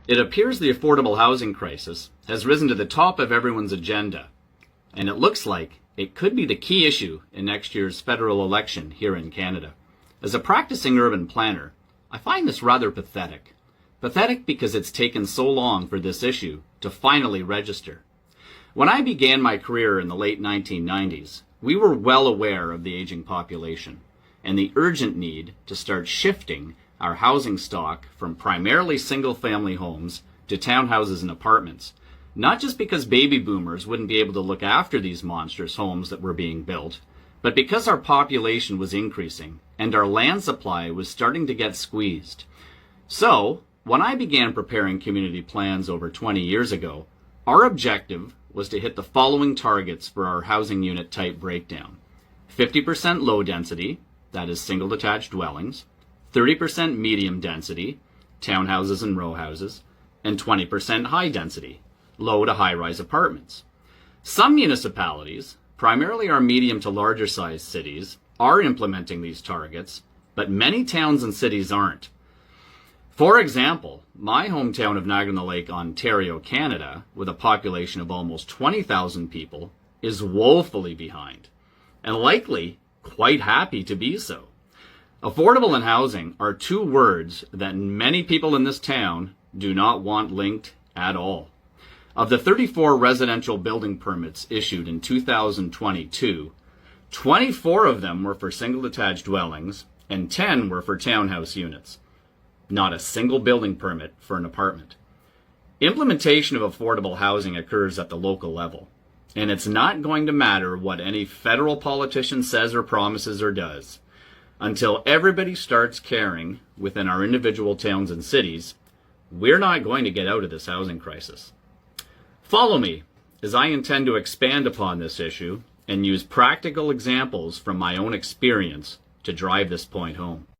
It appears the affordable housing crisis has risen to the top of everyone's agenda, and it looks like it could be the key issue in next year's federal election here in Canada. As a practicing urban planner, I find this rather pathetic. Pathetic because it's taken so long for this issue to finally register. When I began my career in the late 1990s, we were well aware of the aging population and the urgent need to start shifting our housing stock from primarily single-family homes to townhouses and apartments, not just because baby boomers wouldn't be able to look after these monstrous homes that were being built, but because our population was increasing and our land supply was starting to get squeezed. So, when I began preparing community plans over 20 years ago, our objective was to hit the following targets for our housing unit type breakdown: 50% low density, that is single detached dwellings, 30% medium density, townhouses and row houses, and 20% high density, low to high-rise apartments. Some municipalities, primarily our medium to larger sized cities, are implementing these targets, but many towns and cities aren't. For example, my hometown of Niagara-on-the-Lake, Ontario, Canada, with a population of almost 20,000 people, is woefully behind, and likely quite happy to be so. Affordable and housing are two words that many people in this town do not want linked at all. Of the 34 residential building permits issued in 2022, 24 of them were for single detached dwellings and 10 were for townhouse units. Not a single building permit for an apartment. Implementation of affordable housing occurs at the local level, and it's not going to matter what any federal politician says or promises or does. Until everybody starts caring within our individual towns and cities, we're not going to get out of this housing crisis. Follow me as I intend to expand upon this issue and use practical examples from my own experience to drive this point home.